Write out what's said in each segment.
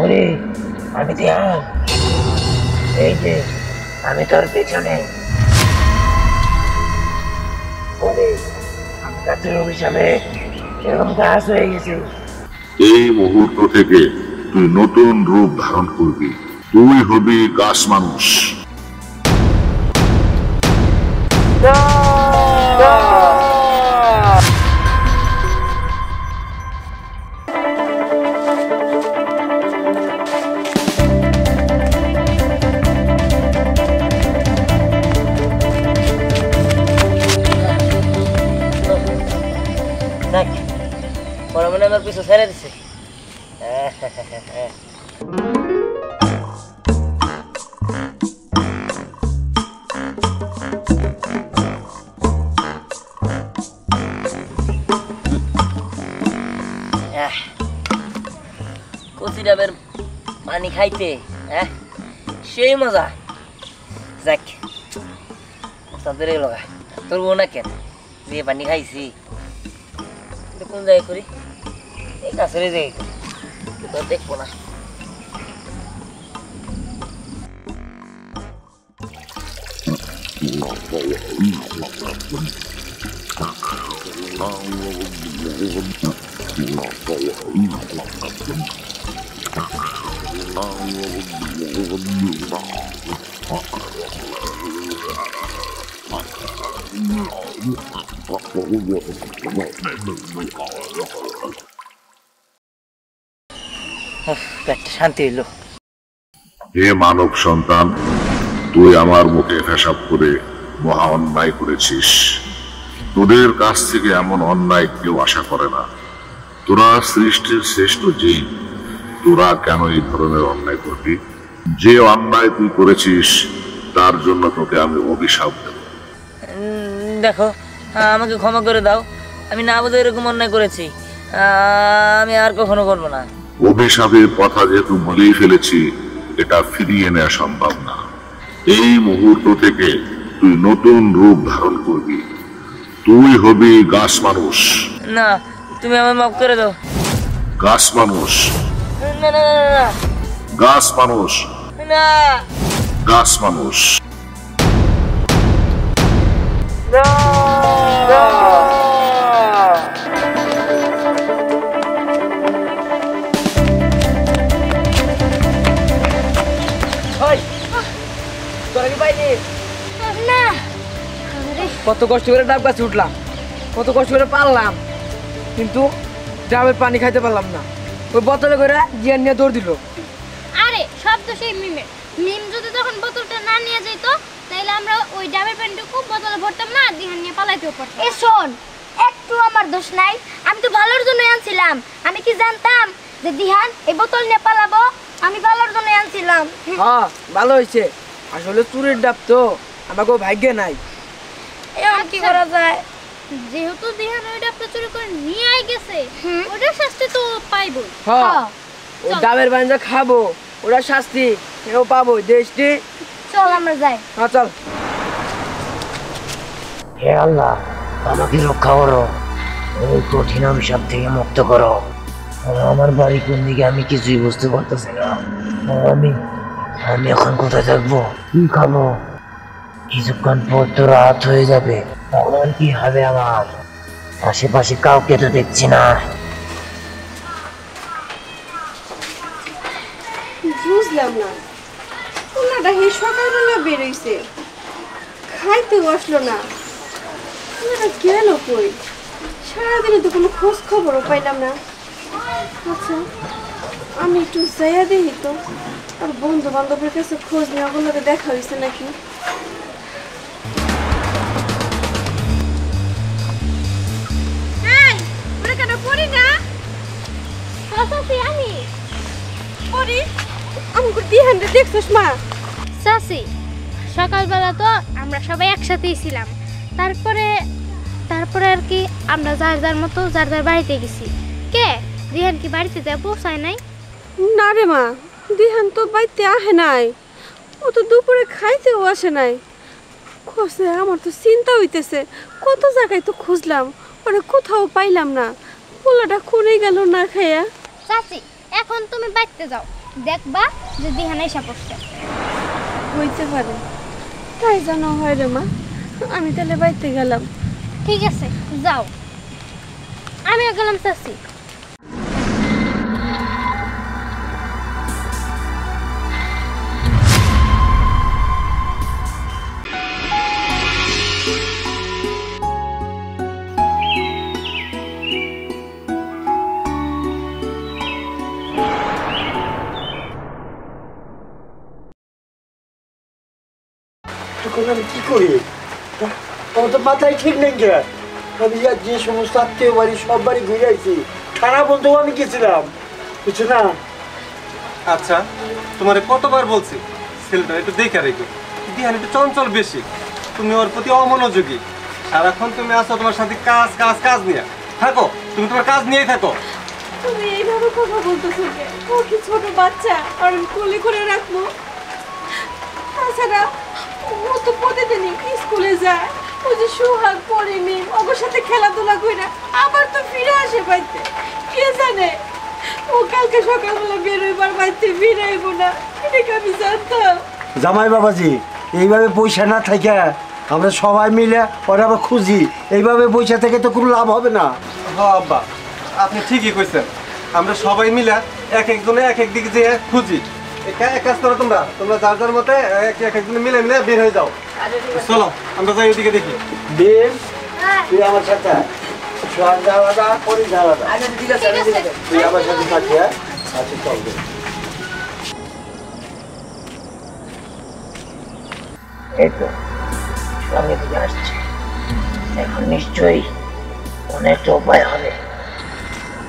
ওরে আমি ধ্যান, এই যে আমি তোর পেছনে। ওরে আমি গাছের অভিশাপে এরকম গাছ হয়ে গেছে। এই মুহূর্ত থেকে তুই নতুন রূপ ধারণ করবি, তুই হবি গাছ মানুষ। ওরা মনে আমার পিছু ছেড়ে দিছে। কচি ডাবের পানি খাইতে সেই মজা। যাক তাদের লগা তোর বউ না কেন যে পানি খাইছি কোন জায়গায় করি, এই কাছের জায়গায় করি, তো দেখবো না। শান্তি হইল। হে মানব সন্তান, তুই আমার মুখে পেশাব করে মহা অন্যায় করেছিস। তোদের কাছ থেকে এমন অন্যায় কেউ আশা করে না। তোরা সৃষ্টির শ্রেষ্ঠ জীব, তোরা কেন এই ধরনের অন্যায় করবি? যে অন্যায় তুই করেছিস তার জন্য তোকে আমি অভিশাপ দেব। দেখো আমাকে ক্ষমা করে দাও, আমি না বুঝে এরকম অন্যায় করেছি, আমি আর কখনো করবো না। অভিশাপের কথা যেহেতু বলেই ফেলেছি, এটা ফিরিয়ে নেওয়া সম্ভব না। এই মুহূর্ত থেকে তুই নতুন রূপ ধারণ করবি, তুই হবি গাছ মানুষ। না তুমি আমায় মাফ করে দাও। গাছ মানুষ, না না না না গাছ মানুষ, না গাছ মানুষ। কত কষ্ট করে ডাব গাছে উঠলাম, কত কষ্ট করে পারলাম, কিন্তু ডাবের পানি খাইতে পারলাম না। ওই বোতলে করে জিয়ান নিয়ে দৌড় দিল। আরে সব তো সেই মিমের। মিম যদি তখন বোতলটা না নিয়ে যেত তাহলে আমরা ওই ডাবের পানিটুকু বোতলে ভরতাম না, দিহান নিয়ে পালাইতেও পারতাম। এ শোন, একটু আমার দোষ নাই, আমি তো ভালোর জন্য আনছিলাম। আমি কি জানতাম যে দিহান এই বোতল নিয়ে পালাবো? আমি ভালোর জন্য আনছিলাম। হ্যাঁ ভালো হয়েছে, আসলে চুরির ডাব তো আমাকে ভাগ্যে নাই। এখন কি করা যায়? যেহেতু দিহান ওই ডাবটা চুরি করে নিয়ে আই গেছে, ওটার শাস্তি তো পাইবই। হ্যাঁ ওই ডাবের পানি যা খাবো ওরা শাস্তি এও পাবো। দেশটি চল আমরা যাই। হ্যাঁ চল। হে আল্লাহ আমাকে রক্ষা করো, এই কঠিন অভিশাপ থেকে মুক্ত করো। আমার বাড়ি কোন দিকে আমি কিছুই বুঝতে পারতেছি না। আমি এখন কোথায় থাকবো, কি খাবো? কিছুক্ষণ পর তো রাত হয়ে যাবে, তখন কি হবে আমার? আশেপাশে কাউকে তো দেখছি না। বুঝলাম না, ওনাটা হে সকালবেলা বেরোইছে, খাইতেও আসলো না। ওনারা গেল কই? সারাদিনে তো কোনো খোঁজ খবরও পাইলাম না। আচ্ছা আমি একটু যাইয়া দেখি তো, আর বন্ধু বান্ধবের কাছে খোঁজ নেওয়া ওনাকে দেখা হয়েছে নাকি। সকালবেলা তো আমরা সবাই একসাথেই ছিলাম, তারপরে আর কি আমরা যার যার মতো যার যার বাড়িতে গেছি। কে দিহান কি বাড়িতে যা পৌঁছায় নাই? না রে মা, দিহান তো বাড়িতে আহে নাই, ও তো দুপুরে খাইতেও আসে নাই। খোঁজে আমার তো চিন্তা হইতেছে, কত জায়গায় তো খুঁজলাম, ওরা কোথাও পাইলাম না। পোলাটা খুঁড়ে গেল না খাইয়া। চাচি এখন এখন তুমি বাইতে যাও, দেখবা যে দিহান এসে পড়ছে। হইতে পারে, তাই জানা হয় রে মা। আমি তাহলে বাইতে গেলাম। ঠিক আছে যাও, আমিও গেলাম চাচি। তখন আমি কি করি? আমার তো মাথায় ঠিক নেই কে। আমি যে সমস্ত আত্মীয় বাড়ি সব বাড়ি ঘুরে আইছি, থানা বন্ধু আমি গেছিলাম, বুঝছো না? আচ্ছা, তোমারে কতবার বলছি ছেলেটা একটু দেখে রেখো, দিহান একটু চঞ্চল বেশি, তুমি ওর প্রতি অমনোযোগী। সারাক্ষণ তুমি আসো তোমার সাথে কাজ কাজ কাজ নিয়ে থাকো, তুমি তোমার কাজ নিয়েই থাকো। তুমি এইভাবে কথা বলতেছো কে? ও কি ছোট বাচ্চা আর আমি কোলে করে রাখবো? তাছাড়া ও তো প্রতিদিনই স্কুলে যায়, ও যে সোহাগ পরে মিম ওর সাথে খেলাধুলা করে আবার তো ফিরে আসে বাড়িতে। কে জানে ও কালকে সকালবেলা বেরোইবার বাড়িতে ফিরে আইবো না, এটা কি আমি জানতাম? জামাই বাবাজি, এইভাবে পয়সা না থাকে আমরা সবাই মিলে ওরা আবার খুঁজি, এইভাবে পয়সা থেকে তো কোনো লাভ হবে না। হ্যাঁ আব্বা, আপনি ঠিকই কইছেন, আমরা সবাই মিলে এক একজনে এক এক দিকে যেয়ে খুঁজি। এক কাজ করো, তোমরা তোমরা যার যার মতে এক একজনে মিলে মিলে বের হয়ে যাও। চলো আমরা যাই ওইদিকে দেখি। বেশ, তুই আমার সাথে সোহাগ আলাদা, পরি আলাদা। আচ্ছা ঠিক আছে, আমি ঠিক আছে। তুই আমার সাথে থাকি, হ্যাঁ? আচ্ছা চল বে। এই তো সঙ্গে থেকে আসছে, এখন নিশ্চয়ই কোনো একটা উপায় হবে।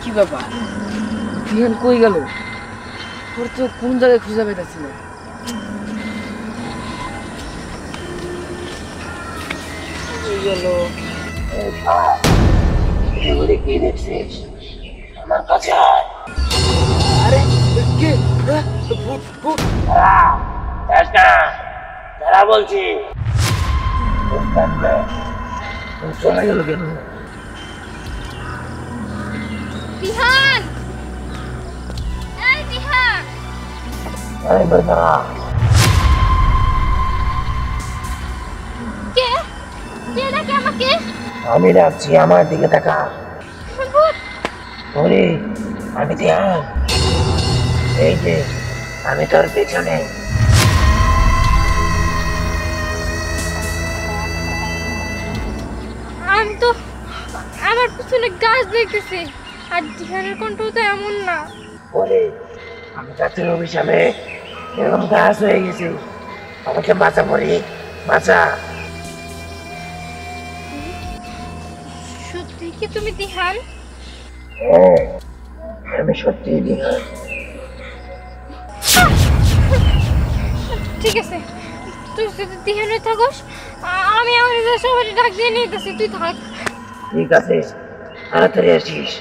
কি ব্যাপার, দিহান কই গেল? ওর তো কোন জায়গায় খুঁজে পেতেছি না। এগুলি কি দেখছিস? আমার কাছে আয়। আরে কে? ভূত ভূত। তারা বলছি চলে গেল কেন? দিহান, এই দিহান, কে কে ডাকে আমাকে? আমি ডাকছি, আমার দিকে তাকা। ভূত। ওরে আমি ধ্যান, এই যে আমি তোর পেছনে। আমি তো আমার পিছনে গাছ দেখতেছি, আর দিহানের কণ্ঠ তো এমন না। ওরে আমি গাছের অভিশাপে এরকম গাছ হয়ে গেছি, আমাকে বাঁচা পড়ি, বাঁচা। সত্যি কি তুমি দিহান? হ্যাঁ আমি সত্যি ধ্যান। ঠিক আছে, তুই যদি দিহানে থাকস, আমি আমার সবাই ডাক দিয়ে নিতেছি, তুই থাক। ঠিক আছে, তাড়াতাড়ি আসিস।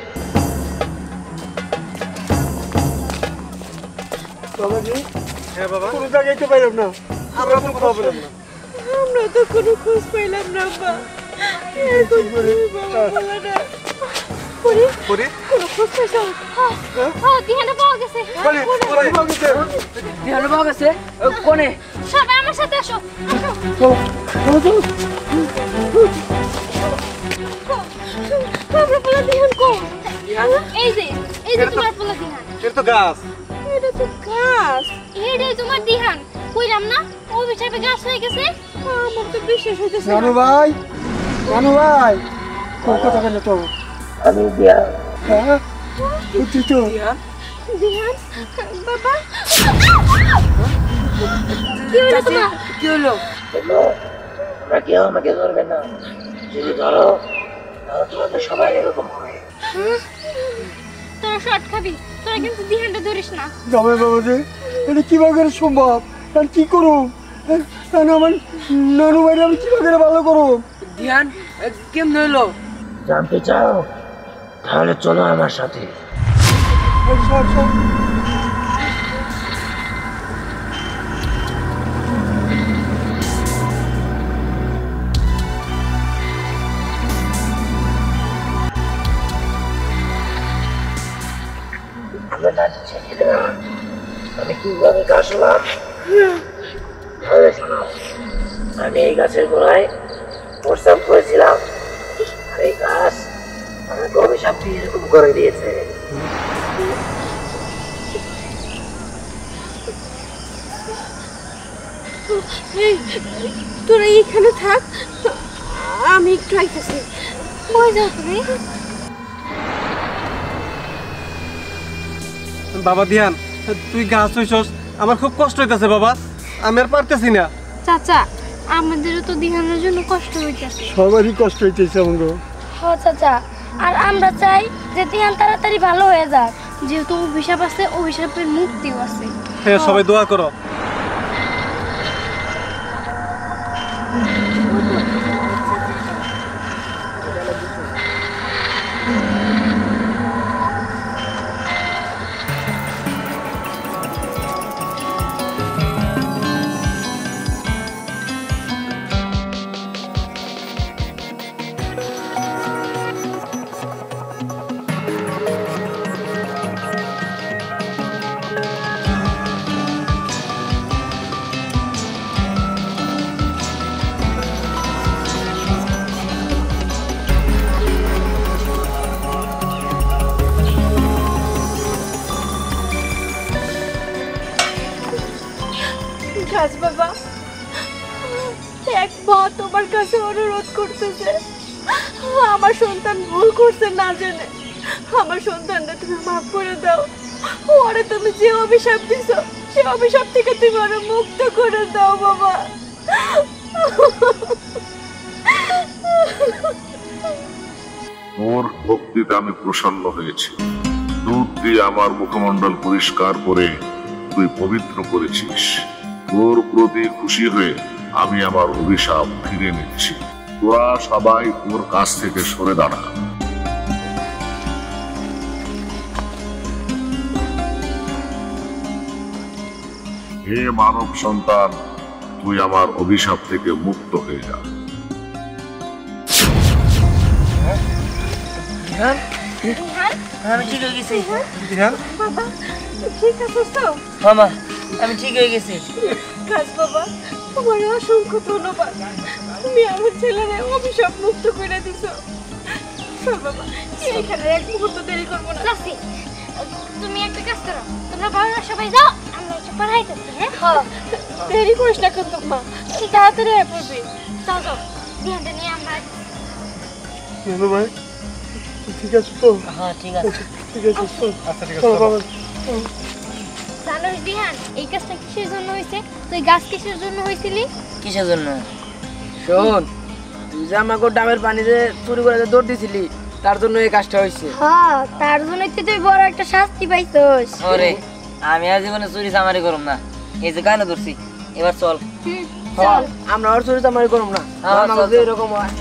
বাবাজি, হ্যাঁ বাবা, কোনো জায়গায় তো পাইলাম না। আমরা তো কোথাও পেলাম না। আমরা তো কোনো খোঁজ পাইলাম না বা এরকম করে বাবা বলা না। পরে পরে কোনো খোঁজ পাইছো? হ্যাঁ, দিহানে পাওয়া গেছে। বলে বলে বলছে দিহান পাওয়া গেছে? কোনে? সবাই আমার সাথে আসো। আমরা পোলা দিহান কো? এই যে তোমার পোলা দিহান। এটা তো গাছ। এটা তো গাছ। এইটাই তোমার দিহান। কইলাম না অভিশাপে গাছ হয়ে গেছে। আমার তো বিশ্বাস হইতেছে রানু না। ভাই, রানু ভাই, কোন কথা কেন তো? আমি ধ্যান। হ্যাঁ তুই তো দিহান? দিহান বাবা, কি হলো চাচি, তোমার? কি হলো? দেখো, তোমরা কেউ আমাকে ধরবে না, যদি ধরো তাহলে তোমাদের সবাই এরকম হয়। তোরা শর্ট খাবি, তোরা কিন্তু দিহানটা ধরিস না। জামাই বাবাজি, এটা কিভাবে করে সম্ভব? আর কি করুম? আমার নানু ভাই আমি কিভাবে করে ভালো করুম? দিহান কেমন হইলো? জানতে চাও? তাহলে চলো আমার সাথে। সর, সর। আমরা সেদিনা আমি কিভাবে কাশলাম তাহলে শোনো, আমি এই গাছের গোড়ায় প্রস্তাব করেছিলাম আর এই গাছ আমাকে অভিশাপ দিয়ে এরকম করে দিয়েছে। এই, তোরা এখানে থাক, আমি একটু আইতেছি। কই যাও তুমি? বাবা ধ্যান, তুই গাছ হইছস, আমার খুব কষ্ট হইতাছে বাবা, আমি আর পারতেছি না। চাচা, আমাদেরও তো দিহানের জন্য কষ্ট হইতেছে। সবারই কষ্ট হইতেছে আমাকে। ও চাচা, আর আমরা চাই যে দিহান তাড়াতাড়ি ভালো হয়ে যাক। যেহেতু অভিশাপ আছে, অভিশাপের মুক্তিও আছে। হ্যাঁ, সবাই দোয়া করো। গাছ বাবা, এক মা তোমার কাছে অনুরোধ করতেছে, আমার সন্তান ভুল করছে না জেনে, আমার সন্তানটা তুমি মাফ করে দাও। ওরে তুমি যে অভিশাপ দিছো, সে অভিশাপ থেকে তুমি ওরে মুক্ত করে দাও বাবা। তোর ভক্তিতে আমি প্রসন্ন হয়েছি। দুধ দিয়ে আমার মুখমণ্ডল পরিষ্কার করে তুই পবিত্র করেছিস। তোর প্রতি খুশি হয়ে আমি আমার অভিশাপ ফিরে নিচ্ছি। তোরা সবাই তোর কাছ থেকে সরে দাঁড়া। হে মানব সন্তান, তুই আমার অভিশাপ থেকে মুক্ত হয়ে যা। দিহান, আমি ঠিক হয়ে গেছি। ধ্যান, বাবা, ঠিক আছে তো? মামা, আমি ঠিক হয়ে গেছি। গাছ বাবা, তোমার অসংখ্য ধন্যবাদ। তুমি আমার ছেলেরে অভিশাপ মুক্ত করে দিছো। চল বাবা, এখানে এক মুহূর্ত দেরি করবো না। চাচি, তুমি একটা কাজ করো, তোমরা বাবা সবাই যাও, আমরা একটু পড়াইতেছি। হ্যাঁ, দেরি করিস না কিন্তু মা, তাড়াতাড়ি আয় পড়বি। যাও যাও, দিহানটা নিয়ে আমরা। জানো ভাই, ঠিক আছে তো? হ্যাঁ, ঠিক আছে। ঠিক আছে তো? আচ্ছা ঠিক চলো আছে। বাবা। জানোস দিহান, এই কাজটা কিসের জন্য হয়েছে? তুই গাছ কিসের জন্য হয়েছিলি? কিসের জন্য? শোন, তুই যে আমাকে ডাবের পানিতে চুরি করে যে দৌড় দিছিলি, তার জন্য এই কাজটা হয়েছে। হ্যাঁ, তার জন্য তো তুই বড় একটা শাস্তি পাইছস। ওরে, আমি আর জীবনে চুরি চামারি করব না। এই যে গানে ধরছি, এবার চল। চল, আমরা আর চুরি চামারি করব না। হ্যাঁ, আমাকে চল, যে চল। এরকম হয়